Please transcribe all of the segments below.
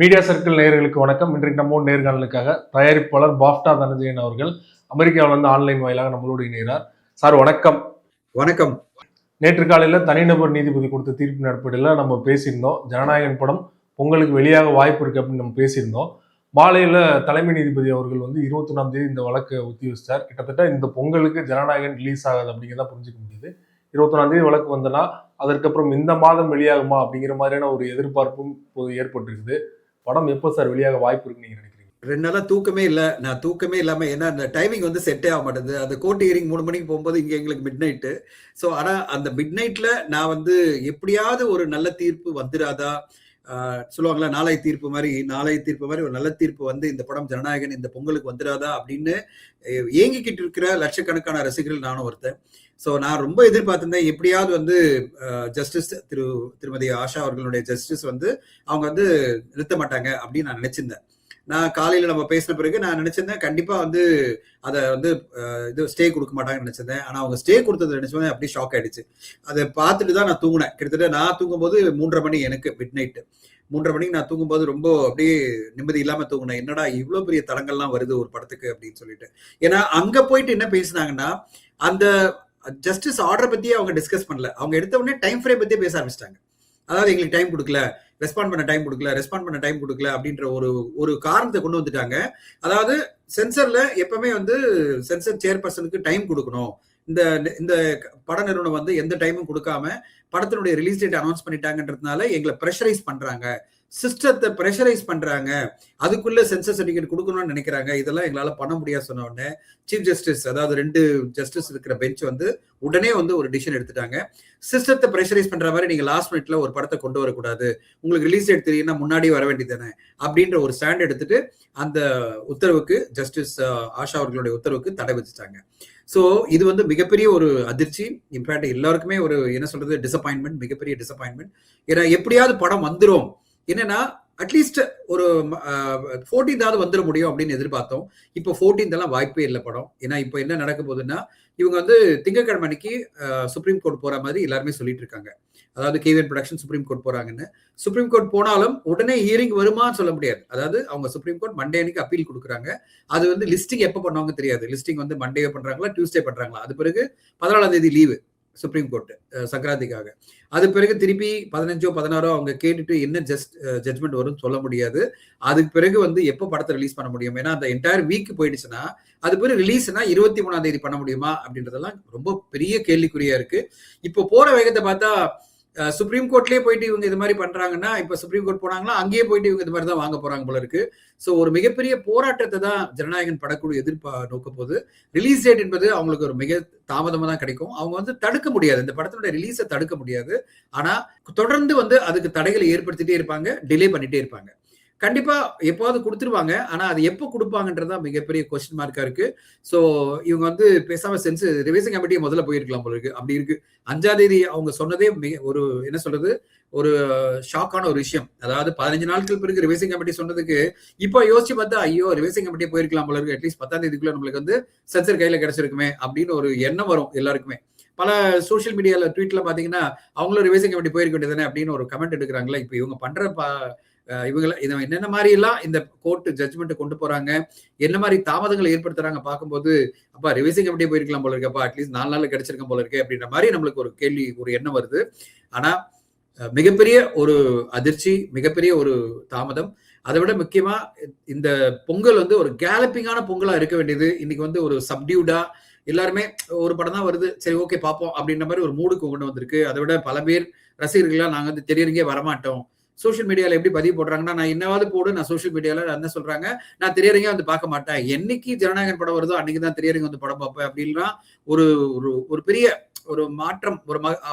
Media circle நேயர்களுக்கு வணக்கம். இன்றைக்கு நம்மோடு நேர்காணலுக்காக தயாரிப்பாளர் பாஃப்டா தனஞ்சயன் அவர்கள் அமெரிக்காவில் வந்து ஆன்லைன் வாயிலாக நம்மளோடு இணைகிறார். சார் வணக்கம். வணக்கம். நேற்று காலையில் தனிநபர் நீதிபதி கொடுத்த தீர்ப்பின் அடிப்படையில் நம்ம பேசியிருந்தோம். ஜனநாயகன் படம் பொங்கலுக்கு வெளியாக வாய்ப்பு இருக்கு அப்படின்னு நம்ம பேசியிருந்தோம். மாலையில் தலைமை நீதிபதி அவர்கள் வந்து 21ஆம் தேதி இந்த வழக்கை ஒத்தி வச்சார். கிட்டத்தட்ட இந்த பொங்கலுக்கு ஜனநாயகன் ரிலீஸ் ஆகாது அப்படிங்கிறத புரிஞ்சுக்க முடியுது. 21ஆம் தேதி வழக்கு வந்தனா அதற்கப்புறம் இந்த மாதம் வெளியாகுமா அப்படிங்கிற மாதிரியான ஒரு எதிர்பார்ப்பும் இப்போது ஏற்பட்டிருக்குது. படம் எப்போ சார் வெளியாக வாய்ப்பு இருக்குன்னு நீங்க நினைக்கிறீங்க? 2 நாளா தூக்கமே இல்ல. நான் தூக்கமே இல்லாம ஏன்னா அந்த டைமிங் வந்து செட்டே ஆக மாட்டேங்குது. அந்த கோர்ட் ஹியரிங் 3 மணிக்கு போகும்போது இங்க எங்களுக்கு மிட் நைட்டு. ஸோ ஆனா அந்த மிட் நைட்ல நான் வந்து எப்படியாவது ஒரு நல்ல தீர்ப்பு வந்துராதா, சொல்லுவாங்களா நாளை தீர்ப்பு மாதிரி ஒரு நல்ல தீர்ப்பு வந்து இந்த படம் ஜனநாயகன் இந்த பொங்கலுக்கு வந்துராதா அப்படின்னு ஏங்கிக்கிட்டு இருக்கிற லட்சக்கணக்கான ரசிகர்கள் நானும் ஒருத்தன். ஸோ நான் ரொம்ப எதிர்பார்த்திருந்தேன் எப்படியாவது வந்து ஜஸ்டிஸ் திருமதி ஆஷா அவர்களுடைய ஜஸ்டிஸ் வந்து அவங்க வந்து நிறுத்த மாட்டாங்க அப்படின்னு நான் நினைச்சிருந்தேன். நான் காலையில நம்ம பேசின பிறகு நான் நினைச்சிருந்தேன் கண்டிப்பா வந்து அதை வந்து இது ஸ்டே கொடுக்க மாட்டாங்கன்னு நினைச்சிருந்தேன். ஆனா அவங்க ஸ்டே கொடுத்தது நினைச்சோன்னே அப்படியே ஷாக் ஆயிடுச்சு. அதை பார்த்துட்டு தான் நான் தூங்கினேன். கிட்டத்தட்ட நான் தூங்கும்போது 3:30 மணி எனக்கு மிட் நைட்டு 3:30 மணிக்கு நான் தூங்கும்போது ரொம்ப அப்படியே நிம்மதி இல்லாம தூங்கினேன். என்னடா இவ்வளவு பெரிய தடங்கள்லாம் வருது ஒரு படத்துக்கு அப்படின்னு சொல்லிட்டு. ஏன்னா அங்க போயிட்டு என்ன பேசினாங்கன்னா அந்த ஜஸ்டிஸ் ஆர்டர் பத்தியே அவங்க டிஸ்கஸ் பண்ணல. அவங்க எடுத்த உடனே டைம் ஃப்ரேம் பத்தியே பேச ஆரம்பிச்சிட்டாங்க. அதாவது எங்களுக்கு டைம் கொடுக்கல, ரெஸ்பாண்ட் பண்ண டைம் கொடுக்கல அப்படின்ற ஒரு காரணத்தை கொண்டு வந்துட்டாங்க. அதாவது சென்சர்ல எப்பவுமே வந்து சென்சர் சேர்பர்சனுக்கு டைம் கொடுக்கணும். இந்த இந்த பட நிறுவனம் வந்து எந்த டைமும் கொடுக்காம படத்தினுடைய ரிலீஸ் டேட் அனௌன்ஸ் பண்ணிட்டாங்கன்றதுனால எங்களை ப்ரெஷரைஸ் பண்றாங்க, சிஸ்டத்தை ப்ரெஷரைஸ் பண்றாங்க, அதுக்குள்ள சென்சர் சர்டிபிகேட் கொடுக்கணும்னு நினைக்கிறாங்க. இதெல்லாம் எங்களால பண்ண முடியாது சொன்ன உடனே சீஃப் ஜஸ்டிஸ், அதாவது 2 ஜஸ்டிஸ் இருக்கிற பெஞ்ச் வந்து உடனே வந்து ஒரு டிசிஷன் எடுத்துட்டாங்க. சிஸ்டத்தை ப்ரெஷரைஸ் பண்ற மாதிரி நீங்க லாஸ்ட் மினிட்ல ஒரு படத்தை கொண்டு வரக்கூடாது, உங்களுக்கு ரிலீஸ் டேட் தெரியும்னா முன்னாடியே வர வேண்டியதானே அப்படின்ற ஒரு ஸ்டாண்ட் எடுத்துட்டு அந்த உத்தரவுக்கு ஜஸ்டிஸ் ஆஷா அவர்களுடைய உத்தரவுக்கு தடை வச்சுட்டாங்க. ஸோ இது வந்து மிகப்பெரிய ஒரு அதிர்ச்சி. இன்ஃபேக்ட் எல்லாருக்குமே ஒரு என்ன சொல்றது டிசப்பாயின்மெண்ட், மிகப்பெரிய டிசப்பாயின்மெண்ட். ஏன்னா எப்படியாவது படம் வந்துரும், என்னன்னா அட்லீஸ்ட் ஒரு 14th வந்துட முடியும் அப்படின்னு எதிர்பார்த்தோம். இப்போ 14th எல்லாம் வாய்ப்பே இல்லை படம். ஏன்னா இப்போ என்ன நடக்க போகுதுன்னா இவங்க வந்து திங்கட்கிழமை அன்னைக்கு சுப்ரீம் கோர்ட் போற மாதிரி எல்லாருமே சொல்லிட்டு இருக்காங்க. அதாவது கேவிஎன் ப்ரொடக்ஷன் சுப்ரீம் கோர்ட் போறாங்கன்னு. சுப்ரீம் கோர்ட் போனாலும் உடனே ஹியரிங் வருமான்னு சொல்ல முடியாது. அதாவது அவங்க சுப்ரீம் கோர்ட் மண்டே அன்னைக்கு அப்பீல் கொடுக்குறாங்க. அது வந்து லிஸ்டிங் எப்போ பண்ணுவாங்க தெரியாது. லிஸ்டிங் வந்து மண்டே பண்றாங்களா டியூஸ்டே பண்றாங்களா, அது பிறகு 14ஆம் தேதி லீவு சுப்ரீம் கோர்ட் சங்கராந்திக்காக. அது பிறகு திருப்பி 15 16 அவங்க கேட்டுட்டு என்ன ஜட்மெண்ட் வரும்னு சொல்ல முடியாது. அதுக்கு பிறகு வந்து எப்போ படத்தை ரிலீஸ் பண்ண முடியும்? ஏன்னா அந்த என்டையர் வீக் போயிடுச்சுன்னா அது பிறகு ரிலீஸ்னா 23ஆம் தேதி பண்ண முடியுமா அப்படின்றதெல்லாம் ரொம்ப பெரிய கேள்விக்குறியா இருக்கு. இப்போ போற வேகத்தை பார்த்தா சுப்ரீம் கோர்ட்லயே போயிட்டு இவங்க இது மாதிரி பண்றாங்கன்னா இப்ப சுப்ரீம் கோர்ட் போனாங்கன்னா அங்கேயே போயிட்டு இவங்க இது மாதிரி தான் வாங்க போறாங்க போல இருக்கு. சோ ஒரு மிகப்பெரிய போராட்டத்தை தான் ஜனநாயகன் படக்குழு நோக்க போகுது. ரிலீஸ் டேட் என்பது அவங்களுக்கு ஒரு மிக தாமதமா தான் கிடைக்கும். அவங்க வந்து தடுக்க முடியாது, இந்த படத்தினுடைய ரிலீஸை தடுக்க முடியாது. ஆனா தொடர்ந்து வந்து அதுக்கு தடைகளை ஏற்படுத்திட்டே இருப்பாங்க, டிலே பண்ணிட்டே இருப்பாங்க. கண்டிப்பா எப்போது கொடுத்துருவாங்க. ஆனா அது எப்போ கொடுப்பாங்கன்றதா மிகப்பெரிய கொஸ்டின் மார்க்கா இருக்கு. சோ இவங்க வந்து பேசாம ரிவைசிங் கமிட்டியை முதல்ல போயிருக்கலாம் போல இருக்கு. அப்படி இருக்கு. 5ஆம் தேதி அவங்க சொன்னதே ஒரு என்ன சொல்றது ஒரு ஷாக்கான ஒரு விஷயம். அதாவது 15 நாட்கள் பிறகு ரிவைசிங் கமிட்டி சொன்னதுக்கு இப்போ யோசிச்சு பார்த்தா ஐயோ ரிவைசிங் கமிட்டியே போயிருக்கலாம் போல இருக்கு. அட்லீஸ்ட் 10ஆம் தேதிக்குள்ள நம்மளுக்கு வந்து சென்சர் கையில கிடைச்சிருக்குமே அப்படின்னு ஒரு எண்ணம் வரும் எல்லாருக்குமே. பல சோசியல் மீடியால ட்வீட்ல பாத்தீங்கன்னா அவங்களும் ரிவைசிங் கமிட்டி போயிருக்க வேண்டியதானே அப்படின்னு ஒரு கமெண்ட் எடுக்கிறாங்களா. இப்ப இவங்க பண்ற இவங்களை என்னென்ன மாதிரி எல்லாம் இந்த கோர்ட் ஜட்ஜ்மெண்ட் கொண்டு போறாங்க, என்ன மாதிரி தாமதங்களை ஏற்படுத்துறாங்க பார்க்கும்போது அப்பா ரிவைசிங் கமிட்டியே போயிருக்கலாம் போல இருக்கப்பா, அட்லீஸ்ட் 4 நாள்ல கிடைச்சிருக்கும் போல இருக்கு அப்படின்ற மாதிரி நம்மளுக்கு ஒரு கேள்வி, ஒரு எண்ணம் வருது. ஆனா மிகப்பெரிய ஒரு அதிர்ச்சி, மிகப்பெரிய ஒரு தாமதம். அதை விட முக்கியமா இந்த பொங்கல் வந்து ஒரு கேலப்பிங்கான பொங்கலா இருக்க வேண்டியது இன்னைக்கு வந்து ஒரு சப்டியூடா எல்லாருமே ஒரு படம் தான் வருது, சரி ஓகே பார்ப்போம் அப்படின்ற மாதிரி ஒரு மூடுக்கு கொண்டு வந்திருக்கு. அதை விட பல பேர் ரசிகர்களா நாங்க வந்து திரையரங்கே வரமாட்டோம், சோசியல் மீடியால எப்படி பதிவு போடுறாங்கன்னா நான் என்னவாவது போடு, நான் சோசியல் மீடியால என்ன சொல்றாங்க, நான் திரையரங்கே வந்து பார்க்க மாட்டேன், என்னைக்கு ஜனநாயகன் படம் வருதோ அன்னைக்கு தான் திரையரங்கு வந்து படம் பார்ப்பேன் அப்படின்னா ஒரு ஒரு பெரிய ஒரு மாற்றம் ஒரு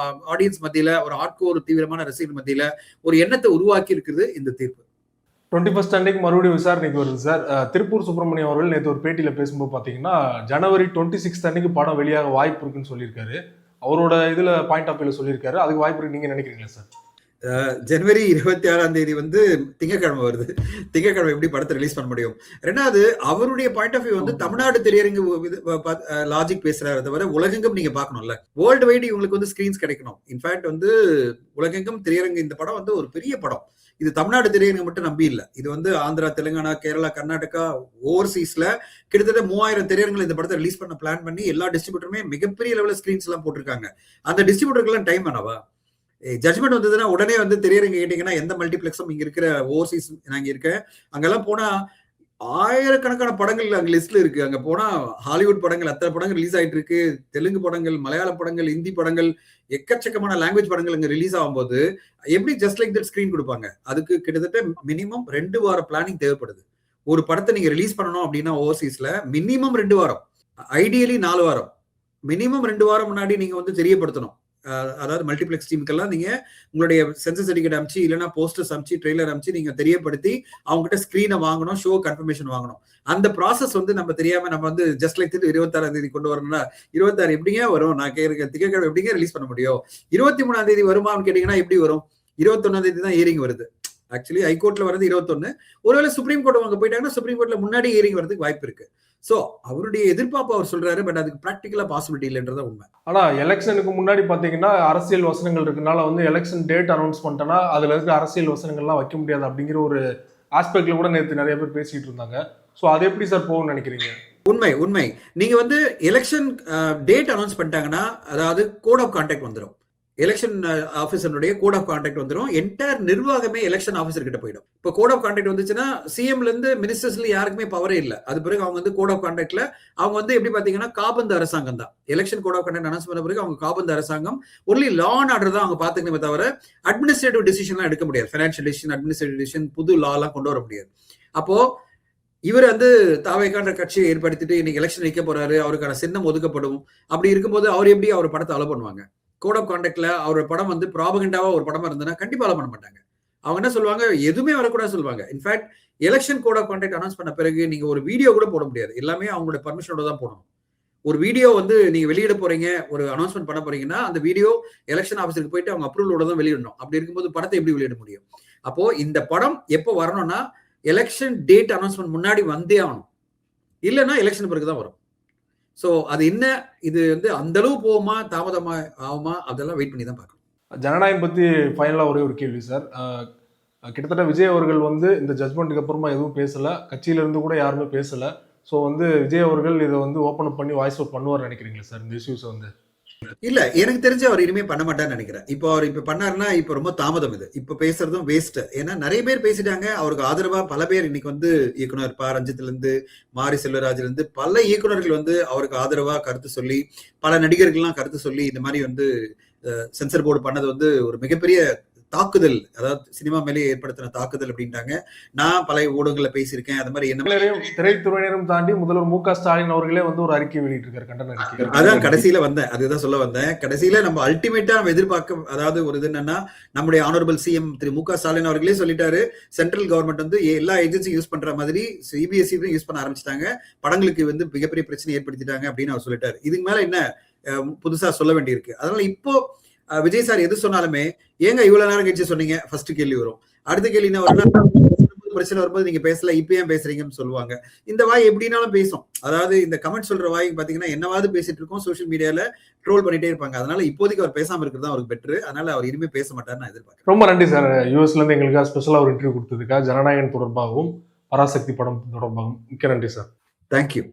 ஆடியன்ஸ் மத்தியில, ஒரு ஹார்ட்கோர் தீவிரமான ரசிகர் மத்தியில ஒரு எண்ணத்தை உருவாக்கி இருக்குது இந்த தீர்ப்பு. 21st அன்னைக்கு மறுபடியும் விசாரணைக்கு வருது சார். திருப்பூர் சுப்பிரமணியம் அவர்கள் நேற்று ஒரு பேட்டியில பேசும்போது பாத்தீங்கன்னா ஜனவரி 26 அன்னைக்கு படம் வெளியாக வாய்ப்பு இருக்குன்னு சொல்லியிருக்காரு. அவரோட இதுல பாயிண்ட் ஆஃப் வியூல சொல்லியிருக்காரு. அதுக்கு வாய்ப்பு இருக்கு நீங்க நினைக்கிறீங்களா சார்? ஜனவரி 26ஆம் தேதி வந்து திங்கட்கிழமை வருது. திங்கட்கிழமை எப்படி படத்தை ரிலீஸ் பண்ண முடியும்? 2வது அவருடைய பாயிண்ட் ஆஃப் வியூ வந்து தமிழ்நாடு திரையரங்கு லாஜிக் பேசுறாரு தவிர உலகெங்கும் நீங்க பார்க்கணும்ல. வேர்ல்டு வைடு இவங்களுக்கு வந்து ஸ்கிரீன்ஸ் கிடைக்கணும். இன்ஃபேக்ட் வந்து உலகெங்கும் திரையரங்கு இந்த படம் வந்து ஒரு பெரிய படம். இது தமிழ்நாடு திரையரங்கு மட்டும் நம்பி இல்ல. இது வந்து ஆந்திரா, தெலுங்கானா, கேரளா, கர்நாடகா, ஓவர்சீஸ்ல கிட்டத்தட்ட 3000 திரையரங்குல இந்த படத்தை ரிலீஸ் பண்ண பிளான் பண்ணி எல்லா டிஸ்ட்ரிபியூட்டருமே மிகப்பெரிய லெவலில் ஸ்கிரீன்ஸ் எல்லாம் போட்டிருக்காங்க. அந்த டிஸ்ட்ரிபியூட்டருக்குலாம் டைம் வேணாவா? ஜட்மெண்ட் வந்ததுன்னா உடனே வந்து திரையரங்கு கேட்டீங்கன்னா எந்த மல்டிபிளெக்ஸும் இங்க இருக்கிற ஓவர்சீஸ் நான் இங்க இருக்கேன் அங்கெல்லாம் போனா ஆயிரக்கணக்கான படங்கள் அங்க லிஸ்ட்ல இருக்கு. அங்க போனா ஹாலிவுட் படங்கள் அத்தனை படங்கள் ரிலீஸ் ஆயிட்டு இருக்கு. தெலுங்கு படங்கள், மலையாள படங்கள், ஹிந்தி படங்கள், எக்கச்சக்கமான லாங்குவேஜ் படங்கள் அங்க ரிலீஸ் ஆகும்போது எப்படி ஜஸ்ட் லைக் தட் ஸ்கிரீன் கொடுப்பாங்க? அதுக்கு கிட்டத்தட்ட மினிமம் 2 வார பிளானிங் தேவைப்படுது. ஒரு படத்தை நீங்க ரிலீஸ் பண்ணணும் அப்படின்னா ஓவர்சீஸ்ல மினிமம் 2 வாரம், ஐடியலி 4 வாரம், மினிமம் 2 வாரம் முன்னாடி நீங்க வந்து தெரியப்படுத்தணும். அதாவது மல்டிபிளெக்ஸ் டீமுக்கெல்லாம் நீங்க உங்களுடைய சென்சஸ் சர்டிஃபிகேட் அமிச்சு இல்லைன்னா போஸ்டர்ஸ் அமிச்சு ட்ரெய்லர் அமிச்சு நீங்க தெரியப்படுத்தி அவங்க கிட்ட ஸ்கிரீனை வாங்கணும், ஷோ கன்ஃபர்மேஷன் வாங்கணும். அந்த ப்ராசஸ் வந்து நம்ம தெரியாம நம்ம வந்து ஜஸ்ட் லைக் 26ஆம் தேதி கொண்டு வரணும்னா 26 எப்படிங்க வரும்? நான் கேட்க திங்கட்கிழமை எப்படிங்க ரிலீஸ் பண்ண முடியும்? 23ஆம் தேதி வருமானு கேட்டீங்கன்னா எப்படி வரும்? 21ஆம் தேதி தான் ஹியரிங் வருது. ஆக்சுவலி ஹைகோர்ட்ல வருது 21. ஒருவேளை சுப்ரீம் கோர்ட் அங்க போயிட்டாங்கன்னா சுப்ரீம் கோர்ட்ல முன்னாடி ஹியரிங் வரதுக்கு வாய்ப்பு இருக்கு. சோ அவருடைய எதிர்பார்ப்பு அவர் சொல்றாரு, பட் அதுக்கு பிராக்டிகலா பாசிபிலிட்டி இல்லைன்றத உண்மை. ஆனா எலெக்ஷனுக்கு முன்னாடி பாத்தீங்கன்னா அரசியல் வசனங்கள் இருக்கனால வந்து எலெக்ஷன் டேட் அனௌன்ஸ் பண்ணிட்டோன்னா அதுல இருக்க அரசியல் வசனங்கள்லாம் வைக்க முடியாது அப்படிங்கிற ஒரு ஆஸ்பெக்ட்ல கூட நேற்று நிறைய பேர் பேசிட்டு இருந்தாங்க. ஸோ அது எப்படி சார் போகும்னு நினைக்கிறீங்க? உண்மை நீங்க வந்து எலெக்ஷன் டேட் அனௌன்ஸ் பண்ணிட்டாங்கன்னா அதாவது கோட் ஆஃப் கான்டாக்ட் வந்துடும். எலெக்ஷன் ஆஃபீஸருடைய கோட் ஆஃப் கான்டாக்ட் வந்துடும். என்டையர் நிர்வாகமே எலெக்ஷன் ஆஃபீஸர் கிட்ட போயிடும். இப்போ கோட் ஆஃப் கான்டாக்ட் வந்துச்சுன்னா சிஎம்ல இருந்து மினிஸ்டர்ஸ்ல யாருக்குமே பவரே இல்லை. அது பிறகு அவங்க வந்து கோட் ஆஃப் கான்டாக்ட்ல அவங்க வந்து எப்படி பாத்தீங்கன்னா காபந்து அரசாங்கம் தான். Election code of contact announce பண்ண பிறகு அவங்க காபந்து அரசாங்கம் ஒன்லி லா அண்ட் ஆர்டர் தான் அவங்க பாத்துக்கணுமே தவிர அட்மினிஸ்ட்ரேட்டிவ் டிசிஷன்லாம் எடுக்க முடியாது. ஃபைனான்சியல் டிசிஷன், அட்மினிஸ்ட்ரேட்டிவ் டிசிஷன், புது லா எல்லாம் கொண்டு வர முடியாது. அப்போ இவர் வந்து தாவேக்கான கட்சியை ஏற்படுத்திட்டு இன்னைக்கு எலெக்ஷன் வைக்க போறாரு, அவருக்கான சின்னம் ஒதுக்கப்படும். அப்படி இருக்கும்போது அவர் எப்படி அவர் படத்தை அலோ பண்ணுவாங்க? கோட் ஆஃப் கான்டாக்ட்ல அவரோட படம் வந்து ப்ராபகண்டாவா ஒரு படமா இருந்ததுன்னா கண்டிப்பா அலோ பண்ண மாட்டாங்க. அவங்க என்ன சொல்லுவாங்க? எதுவுமே வரக்கூடாது சொல்லுவாங்க. In fact election code of contact announce பண்ண பிறகு நீங்க ஒரு வீடியோ கூட போட முடியாது. எல்லாமே அவங்களோட பர்மிஷனோட தான் போடணும். ஒரு வீடியோ வந்து நீங்க வெளியிட போறீங்க, ஒரு அனௌன்ஸ்மெண்ட் பண்ண போறீங்கன்னா அந்த வீடியோ எலெக்ஷன் ஆஃபீஸருக்கு போயிட்டு அவங்க அப்ரூவலோட தான் வெளியிடணும். அப்படி இருக்கும்போது படத்தை எப்படி வெளியிட முடியும்? அப்போ இந்த படம் எப்போ வரணும்னா எலெக்ஷன் டேட் அனௌன்ஸ்மெண்ட் முன்னாடி வந்தே ஆகணும். இல்லைன்னா எலெக்ஷன் பிறகு தான் வரும். ஸோ அது என்ன, இது வந்து அந்த அளவு போகுமா தாமதமா ஆகுமா அதெல்லாம் வெயிட் பண்ணி தான் பார்க்கணும். ஜனநாயகம் பத்தி ஃபைனலா ஒரே ஒரு கேள்வி சார். கிட்டத்தட்ட விஜய் அவர்கள் வந்து இந்த ஜட்மெண்ட்டுக்கு அப்புறமா எதுவும் பேசல, கட்சியில இருந்து கூட யாருமே பேசல. ஸோ வந்து விஜய் அவர்கள் இதை வந்து ஓப்பன் அப் பண்ணி வாய்ஸ் அவுட் பண்ணுவார் நினைக்கிறீங்களா சார் இந்த இஷ்யூஸ் வந்து? இல்ல, எனக்கு தெரிஞ்சு அவர் இனிமே பண்ண மாட்டான்னு நினைக்கிறேன். இப்போ அவர் இப்ப பண்ணாருன்னா இப்ப ரொம்ப தாமதம். இது இப்ப பேசுறதும் வேஸ்ட். ஏன்னா நிறைய பேர் பேசிட்டாங்க. அவருக்கு ஆதரவா பல பேர் இன்னைக்கு வந்து இயக்குனர் ப ரஞ்சித்ல இருந்து மாரி செல்வராஜ்ல இருந்து பல இயக்குனர்கள் வந்து அவருக்கு ஆதரவா கருத்து சொல்லி, பல நடிகர்கள்லாம் கருத்து சொல்லி இந்த மாதிரி வந்து சென்சர் போர்டு பண்ணது வந்து ஒரு மிகப்பெரிய தாக்குதல், அதாவது சினிமா மேலே ஏற்படுத்தின தாக்குதல் அப்படின்ட்டாங்க. நான் பல ஊடகங்கள்ல பேசியிருக்கேன். அது மாதிரி என்ன திரைத்துறையினரும் தாண்டி முதல்வர் மு க ஸ்டாலின் அவர்களே வந்து ஒரு அறிக்கை வெளியிட்டிருக்காரு, கண்டன அறிக்கை. அதான் கடைசியில வந்தேன், அதுதான் சொல்ல வந்தேன். கடைசியில நம்ம அல்டிமேட்டா நம்ம எதிர்பார்க்க, அதாவது ஒரு இது என்னன்னா நம்முடைய ஆனரபிள் சிஎம் திரு மு க ஸ்டாலின் அவர்களே சொல்லிட்டாரு, சென்ட்ரல் கவர்மெண்ட் வந்து எல்லா ஏஜென்சியும் யூஸ் பண்ற மாதிரி சிபிஎஸ்இ யூஸ் பண்ண ஆரம்பிச்சிட்டாங்க, படங்களுக்கு வந்து மிகப்பெரிய பிரச்சனை ஏற்படுத்திட்டாங்க அப்படின்னு அவர் சொல்லிட்டாரு. இதுக்கு மேல என்ன புதுசா சொல்ல வேண்டியிருக்கு? அதனால இப்போ விஜய் சார் எது சொன்னாலுமே ஏங்க இவ்வளவு நேரம் கழிச்சு சொன்னீங்க ஃபர்ஸ்ட் கேள்வி வரும். அடுத்த கேள்வி என்ன வரும்னா பிரச்சனை வரும்போது நீங்க பேசல, இப்ப ஏன் பேசுறீங்கன்னு சொல்லுவாங்க. இந்த வாய் எப்படினாலும் பேசும். அதாவது இந்த கமெண்ட் சொல்ற வாய் பாத்தீங்கன்னா என்னவாவது பேசிட்டு இருக்கோம், சோசியல் மீடியால ட்ரோல் பண்ணிட்டே இருப்பாங்க. அதனால இப்போதைக்கு அவர் பேசாம இருக்கிறது அவருக்கு பெட்ரு. அதனால அவர் இனிமே பேச மாட்டாருன்னு நான் எதிர்பார்க்கிறேன். ரொம்ப நன்றி சார், யூஎஸ்ல இருந்து எங்களுக்காக ஸ்பெஷலா ஒரு இன்டர்வியூ கொடுத்ததுக்காக, ஜனநாயகன் தொடர்பாகவும் பராசக்தி படம் தொடர்பாகவும் மிக்க நன்றி சார். தேங்க்யூ.